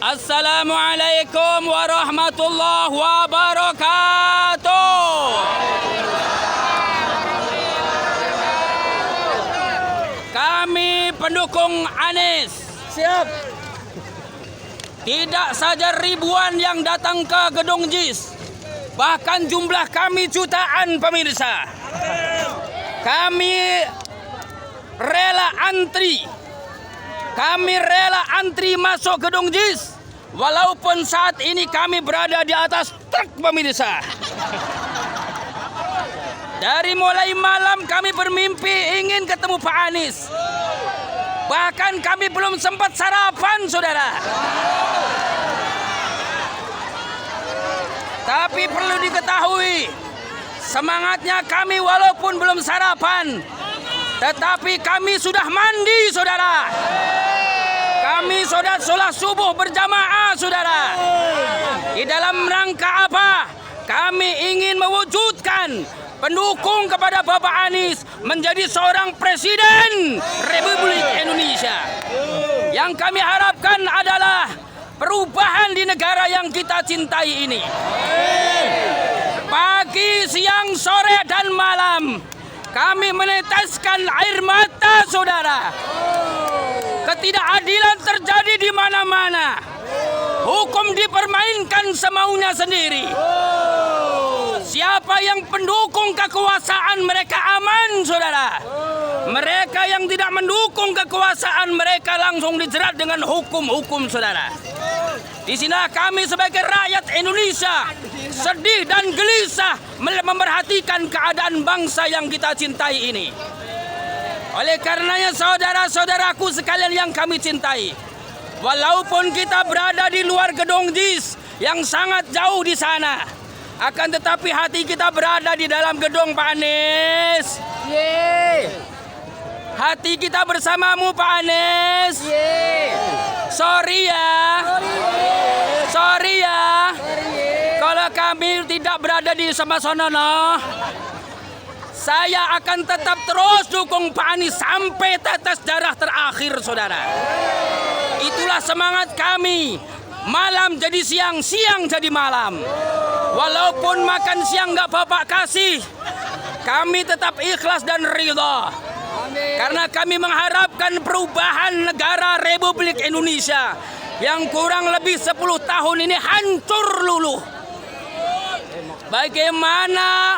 Assalamualaikum warahmatullahi wabarakatuh. Kami pendukung Anies. Siap. Tidak saja ribuan yang datang ke Gedung JIS, bahkan jumlah kami jutaan pemirsa. Kami rela antri. Kami rela antri masuk Gedung JIS, walaupun saat ini kami berada di atas truk pemirsa. Dari mulai malam kami bermimpi ingin ketemu Pak Anies. Bahkan kami belum sempat sarapan, saudara. Tapi perlu diketahui, semangatnya kami walaupun belum sarapan, tetapi kami sudah mandi, saudara. Kami sudah sholat subuh berjamaah, saudara. Di dalam rangka apa? Kami ingin mewujudkan pendukung kepada Bapak Anies menjadi seorang presiden Republik Indonesia. Yang kami harapkan adalah perubahan di negara yang kita cintai ini. Pagi, siang, sore, dan malam kami meneteskan air mata, saudara. Ketidakadilan terjadi di mana-mana. Hukum dipermainkan semaunya sendiri. Siapa yang pendukung kekuasaan mereka aman, saudara. Mereka yang tidak mendukung kekuasaan mereka langsung dijerat dengan hukum-hukum, saudara. Di sini kami sebagai rakyat Indonesia sedih dan gelisah memperhatikan keadaan bangsa yang kita cintai ini. Oleh karenanya saudara-saudaraku sekalian yang kami cintai, walaupun kita berada di luar Gedung JIS yang sangat jauh di sana, akan tetapi hati kita berada di dalam gedung Pak Anies. Hati kita bersamamu Pak Anies. Sorry ya. Kalau kami tidak berada di sama sono, saya akan tetap terus dukung Pak Anies sampai tetes darah terakhir, saudara. Itulah semangat kami. Malam jadi siang, siang jadi malam. Walaupun makan siang nggak Bapak kasih, kami tetap ikhlas dan ridha. Karena kami mengharapkan perubahan negara Republik Indonesia yang kurang lebih 10 tahun ini hancur luluh. Bagaimana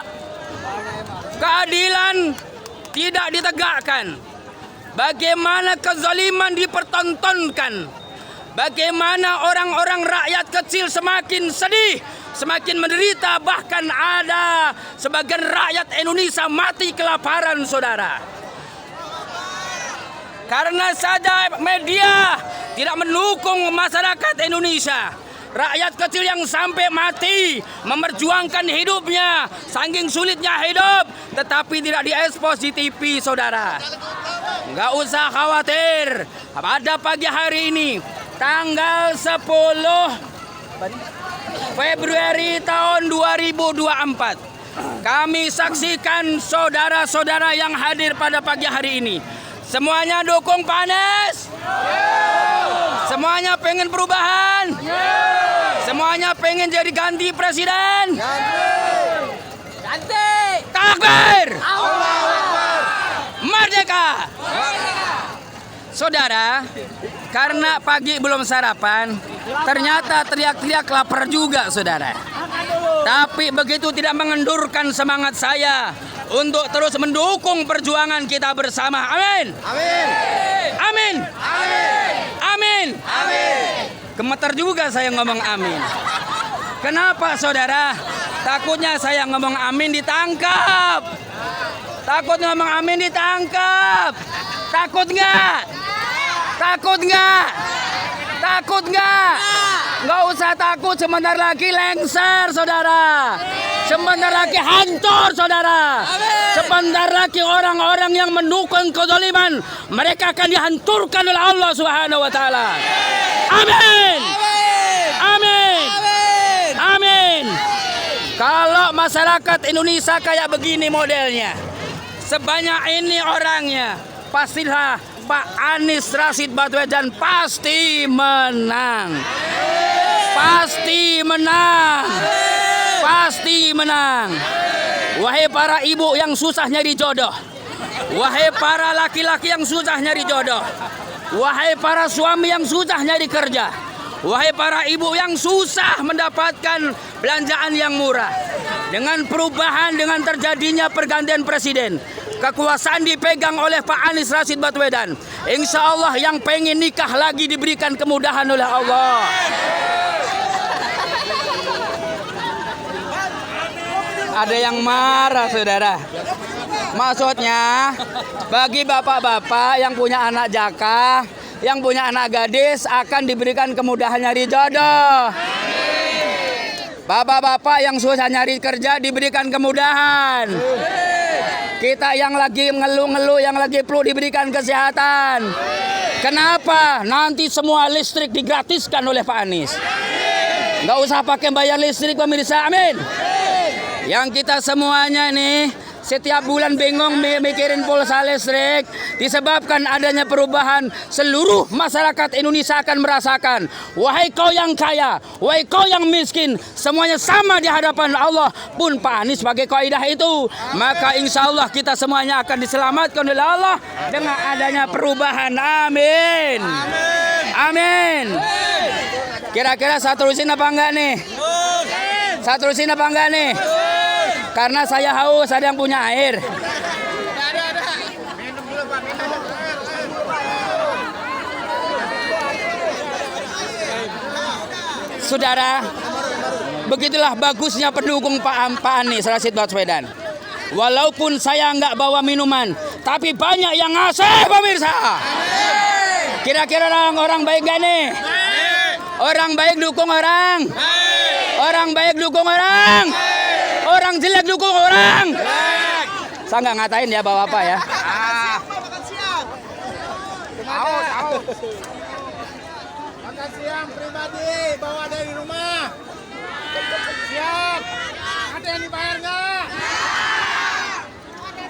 keadilan tidak ditegakkan, bagaimana kezaliman dipertontonkan, bagaimana orang-orang rakyat kecil semakin sedih, semakin menderita, bahkan ada sebagian rakyat Indonesia mati kelaparan, saudara. Karena saja media tidak mendukung masyarakat Indonesia, rakyat kecil yang sampai mati memperjuangkan hidupnya, saking sulitnya hidup, tetapi tidak diekspos di TV, saudara. Nggak usah khawatir, pada pagi hari ini, tanggal 10 Februari tahun 2024, kami saksikan saudara-saudara yang hadir pada pagi hari ini. Semuanya dukung Pak Anies? Semuanya pengen perubahan? Semuanya pengen jadi ganti presiden? Ganti! Takbir! Merdeka! Saudara, karena pagi belum sarapan, ternyata teriak-teriak lapar juga, saudara. Tapi begitu tidak mengendurkan semangat saya untuk terus mendukung perjuangan kita bersama. Amin. Amin. Amin. Amin. Amin. Amin. Gemeter juga saya ngomong amin. Kenapa, saudara? Takutnya saya ngomong amin ditangkap. Takut ngomong amin ditangkap. Takut nggak? Takut nggak? Takut nggak? Nggak usah takut, sebentar lagi lengser, saudara. Sebentar lagi hancur, saudara. Sebentar lagi orang-orang yang mendukung kezaliman, mereka akan dihancurkan oleh Allah Subhanahu wa taala. Amin. Amin. Amin. Kalau masyarakat Indonesia kayak begini modelnya, sebanyak ini orangnya, pastilah Pak Anies Rashid Baswedan pasti menang. Pasti menang. Pasti menang. Wahai para ibu yang susah nyari jodoh. Wahai para laki-laki yang susah nyari jodoh. Wahai para suami yang susah nyari kerja. Wahai para ibu yang susah mendapatkan belanjaan yang murah. Dengan perubahan, dengan terjadinya pergantian presiden, kekuasaan dipegang oleh Pak Anies Rashid Baswedan. Insya Allah yang pengen nikah lagi diberikan kemudahan oleh Allah. Ada yang marah, saudara. Maksudnya, bagi bapak-bapak yang punya anak jaka, yang punya anak gadis akan diberikan kemudahan nyari jodoh. Bapak-bapak yang susah nyari kerja diberikan kemudahan. Kita yang lagi ngeluh-ngeluh, yang lagi perlu diberikan kesehatan. Kenapa? Nanti semua listrik digratiskan oleh Pak Anies. Nggak usah pakai bayar listrik, pemirsa. Amin. Yang kita semuanya nih setiap bulan bingung mikirin pulsa listrik disebabkan adanya perubahan. Seluruh masyarakat Indonesia akan merasakan. Wahai kau yang kaya, wahai kau yang miskin, semuanya sama di hadapan Allah. Pun Pak Anies sebagai kaidah itu, maka insya Allah kita semuanya akan diselamatkan oleh Allah dengan adanya perubahan. Amin. Amin. Kira-kira saya terusin apa enggak nih? Saya terusin apa enggak nih? Karena saya haus, ada yang punya air. Saudara, begitulah bagusnya pendukung Pak Anies Rashid Baswedan. Walaupun saya nggak bawa minuman, tapi banyak yang ngasih, pemirsa. Kira-kira orang baik gak nih? Orang baik dukung orang. Orang baik dukung orang. Orang jelek dukung orang. Saya nggak ngatain ya bapak-bapak ya. Makan siang pribadi bawa dari rumah. Siap. Ada yang dibayar nggak?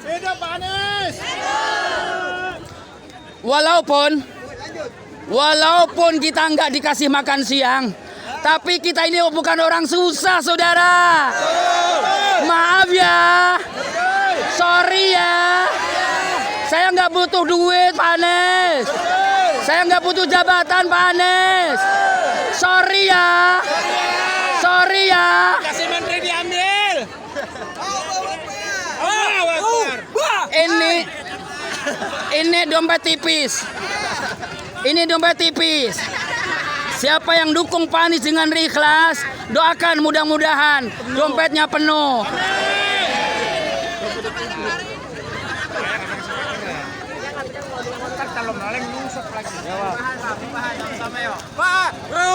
Hidup Pak Anies. Walaupun kita nggak dikasih makan siang, tapi kita ini bukan orang susah, saudara. Maaf ya, sorry ya. Saya nggak butuh duit, Pak Anies. Saya nggak butuh jabatan, Pak Anies. Sorry ya, sorry ya. Kasih menteri diambil. Ini dompet tipis. Ini dompet tipis. Siapa yang dukung Pak Anies dengan ikhlas, doakan mudah-mudahan dompetnya penuh.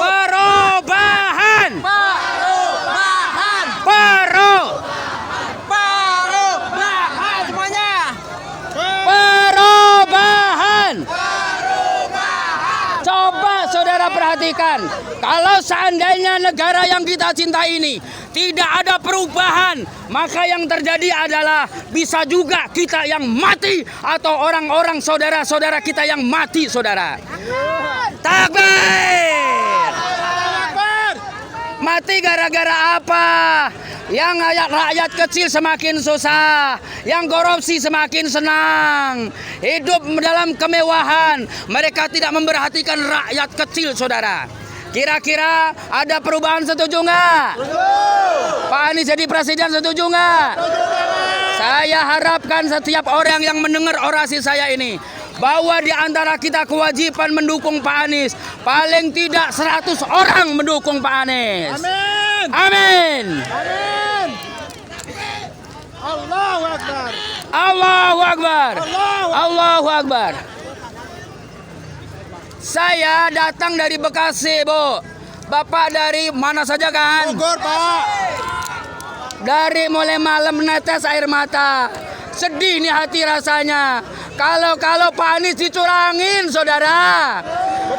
Perubahan. Perubahan semuanya. Perubahan. Coba saudara perhatikan, kalau seandainya negara yang kita cintai ini tidak ada perubahan, maka yang terjadi adalah bisa juga kita yang mati atau orang-orang saudara-saudara kita yang mati, saudara. Takbir! Mati gara-gara apa? Yang rakyat kecil semakin susah, yang korupsi semakin senang, hidup dalam kemewahan. Mereka tidak memperhatikan rakyat kecil, saudara. Kira-kira ada perubahan, setuju nggak? Pak Anies jadi presiden, setuju nggak? Saya harapkan setiap orang yang mendengar orasi saya ini, bahwa di antara kita kewajiban mendukung Pak Anies. Paling tidak 100 orang mendukung Pak Anies. Amin. Amin. Amin. Allahu Akbar. Allahu Akbar. Allahu Akbar. Saya datang dari Bekasi, Bu. Bapak dari mana saja kan? Bogor, Pak. Dari mulai malam menetes air mata. Sedih nih hati rasanya. Kalau Pak Anies dicurangin, saudara.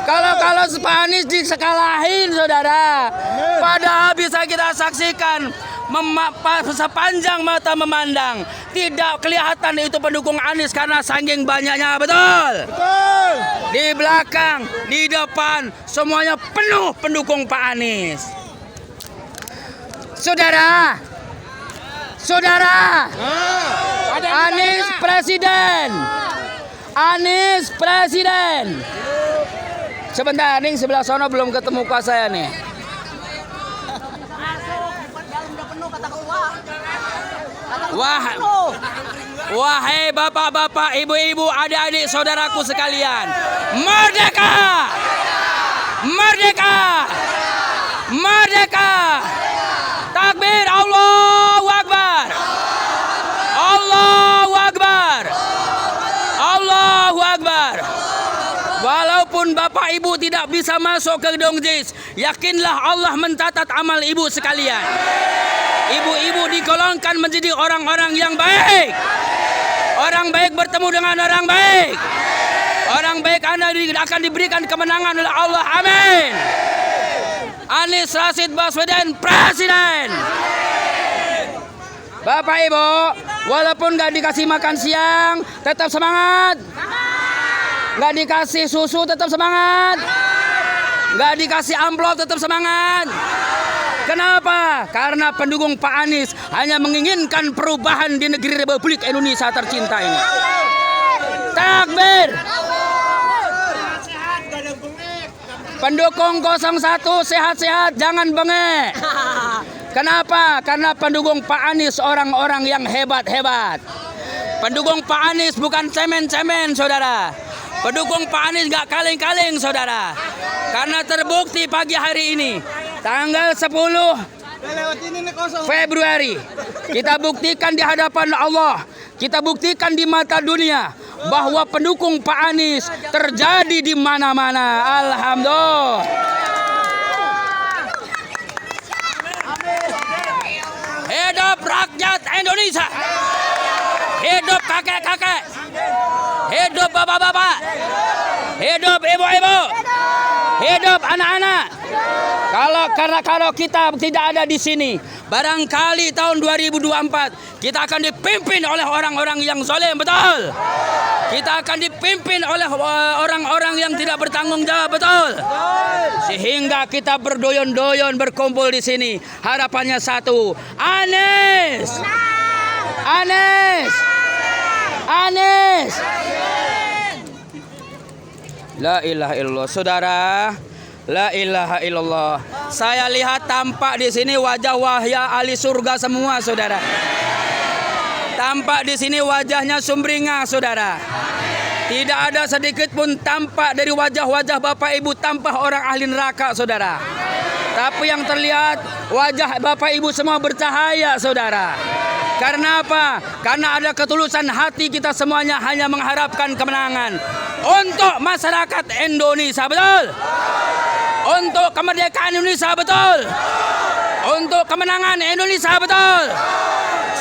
Kalau Pak Anies disekalahin, saudara. Pada habis bisa kita saksikan sepanjang mata memandang tidak kelihatan itu pendukung Anies karena saking banyaknya, betul? Betul. Di belakang, di depan, semuanya penuh pendukung Pak Anies. Saudara, Anies presiden. Anies presiden. Sebentar, nih sebelah sana belum ketemu muka saya nih. Wahai bapak-bapak, ibu-ibu, adik-adik, saudaraku sekalian, merdeka! Merdeka! Merdeka! Takbir, Allahu Akbar! Allahu Akbar! Allahu Akbar! Walaupun bapak ibu tidak bisa masuk ke gedung JIS, yakinlah Allah mencatat amal ibu sekalian. Ibu-ibu digolongkan menjadi orang-orang yang baik. Orang baik bertemu dengan orang baik. Orang baik akan diberikan kemenangan oleh Allah. Amin. Anies Rashid Baswedan presiden. Bapak ibu, walaupun gak dikasih makan siang, tetap semangat. Gak dikasih susu, tetap semangat. Gak dikasih amplop, tetap semangat. Kenapa? Karena pendukung Pak Anies hanya menginginkan perubahan di negeri Republik Indonesia tercinta ini. Takbir! Pendukung 01 sehat-sehat, jangan bengek. Kenapa? Karena pendukung Pak Anies orang-orang yang hebat-hebat. Pendukung Pak Anies bukan cemen-cemen, saudara. Pendukung Pak Anies gak kaleng-kaleng, saudara. Karena terbukti pagi hari ini, tanggal 10 Februari, kita buktikan di hadapan Allah, kita buktikan di mata dunia bahwa pendukung Pak Anies terjadi di mana-mana. Alhamdulillah. Hidup rakyat Indonesia. Hidup kakek-kakek. Hidup bapak-bapak. Hidup ibu-ibu. Hidup anak-anak. Kalau kita tidak ada di sini, barangkali tahun 2024 kita akan dipimpin oleh orang-orang yang zalim, betul? Kita akan dipimpin oleh orang-orang yang tidak bertanggung jawab, betul? Sehingga kita berdoyon-doyon berkumpul di sini. Harapannya satu, Anies. Anies. Anies. La ilaha illallah, saudara. La ilaha illallah. Saya lihat tampak di sini wajah-wajah ahli surga semua, saudara. Tampak di sini wajahnya sumringah, saudara. Tidak ada sedikit pun tampak dari wajah-wajah bapak ibu tampak orang ahli neraka, saudara. Tapi yang terlihat wajah bapak ibu semua bercahaya, saudara. Karena apa? Karena ada ketulusan hati kita semuanya hanya mengharapkan kemenangan untuk masyarakat Indonesia, betul? Untuk kemerdekaan Indonesia, betul? Untuk kemenangan Indonesia, betul?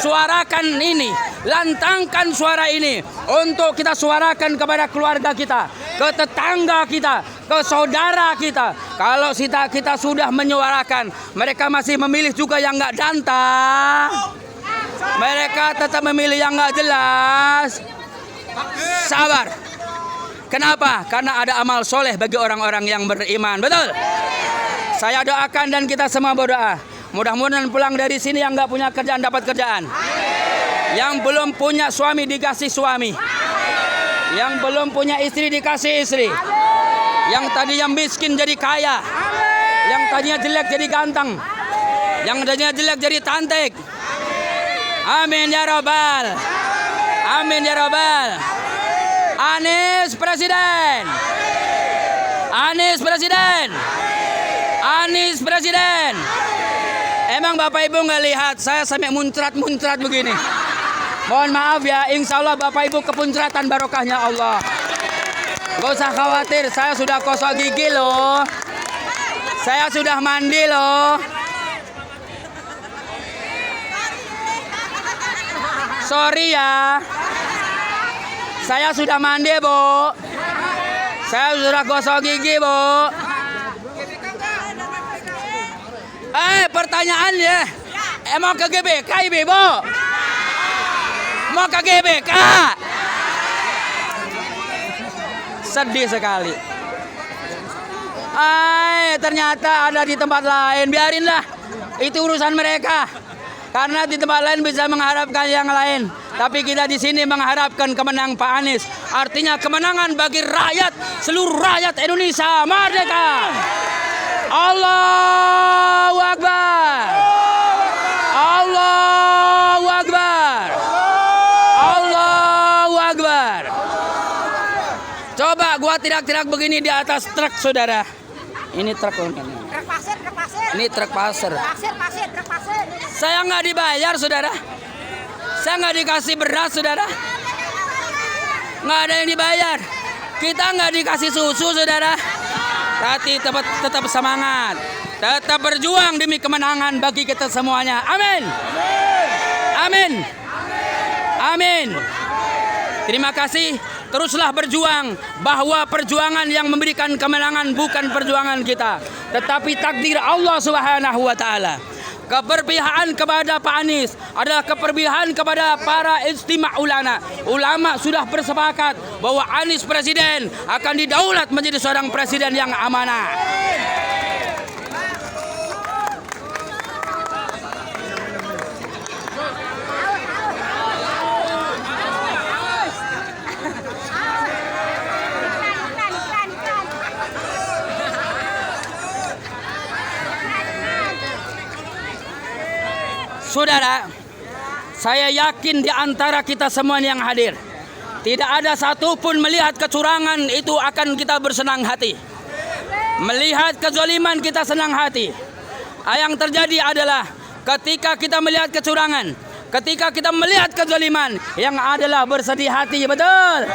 Suarakan ini, lantangkan suara ini untuk kita suarakan kepada keluarga kita, ke tetangga kita, ke saudara kita. Kalau kita sudah menyuarakan, mereka masih memilih juga yang nggak dantang. Mereka tetap memilih yang nggak jelas. Sabar. Kenapa? Karena ada amal soleh bagi orang-orang yang beriman. Betul? Saya doakan dan kita semua berdoa. Mudah-mudahan pulang dari sini yang nggak punya kerjaan dapat kerjaan. Yang belum punya suami dikasih suami. Yang belum punya istri dikasih istri. Yang tadinya miskin jadi kaya. Yang tadinya jelek jadi ganteng. Yang tadinya jelek jadi cantik. Amin ya Rabbal. Amin ya Rabbal. Anies presiden. Anies presiden. Anies presiden. Emang Bapak Ibu nggak lihat saya sampai muncrat-muncrat begini? Mohon maaf ya, insya Allah Bapak Ibu kepunceratan barokahnya Allah. Gak usah khawatir, saya sudah gosok gigi loh. Saya sudah mandi loh. Sorry ya. Saya sudah mandi, Bu. Saya sudah gosok gigi, Bu. Pertanyaannya, emang ke GBK Ibu? Mau ke GBK? Sedih sekali. Ternyata ada di tempat lain. Biarinlah, itu urusan mereka. Karena di tempat lain bisa mengharapkan yang lain. Tapi kita di sini mengharapkan kemenangan Pak Anies. Artinya kemenangan bagi rakyat, seluruh rakyat Indonesia merdeka. Allahu Akbar. Allahu Akbar. Allahu Akbar. Coba gua teriak-teriak begini di atas truk, saudara. Ini truk ini. Truk pasir, truk pasir. Ini truk pasir. Pasir, truk pasir. Saya nggak dibayar, saudara. Saya nggak dikasih beras, saudara. Nggak ada yang dibayar. Kita nggak dikasih susu, saudara. Tapi tetap semangat. Tetap berjuang demi kemenangan bagi kita semuanya. Amin. Amin. Amin. Terima kasih. Teruslah berjuang, bahwa perjuangan yang memberikan kemenangan bukan perjuangan kita, tetapi takdir Allah Subhanahu wa taala. Keberpihakan kepada Pak Anies adalah keberpihakan kepada para istimewa ulama. Ulama sudah bersepakat bahwa Anies presiden akan didaulat menjadi seorang presiden yang amanah. Saudara, saya yakin di antara kita semua yang hadir, tidak ada satupun melihat kecurangan itu akan kita bersenang hati. Melihat kezaliman kita senang hati. Yang terjadi adalah ketika kita melihat kecurangan, ketika kita melihat kezaliman, yang adalah bersedih hati, betul?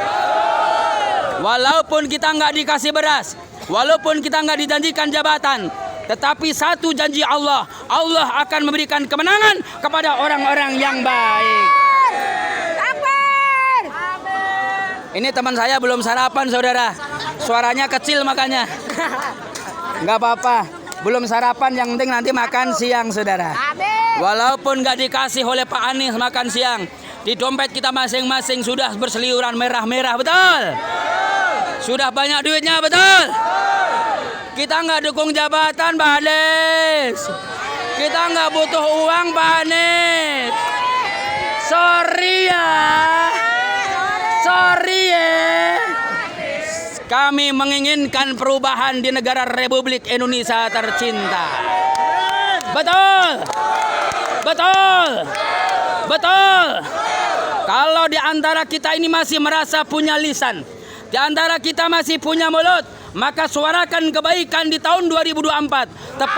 Walaupun kita nggak dikasih beras, walaupun kita nggak dijanjikan jabatan, tetapi satu janji Allah, Allah akan memberikan kemenangan kepada orang-orang yang baik. Ini teman saya belum sarapan, saudara. Suaranya kecil makanya. Nggak apa-apa, belum sarapan, yang penting nanti makan siang, saudara. Walaupun nggak dikasih oleh Pak Anies makan siang, di dompet kita masing-masing sudah berseliuran merah-merah, betul? Sudah banyak duitnya, betul? Kita nggak dukung jabatan, Pak Anies. Kita nggak butuh uang, Pak Anies. Sorry ya. Sorry ya. Kami menginginkan perubahan di negara Republik Indonesia tercinta. Betul. Betul. Betul. Kalau di antara kita ini masih merasa punya lisan, di antara kita masih punya mulut, maka suarakan kebaikan di tahun 2024. Tepat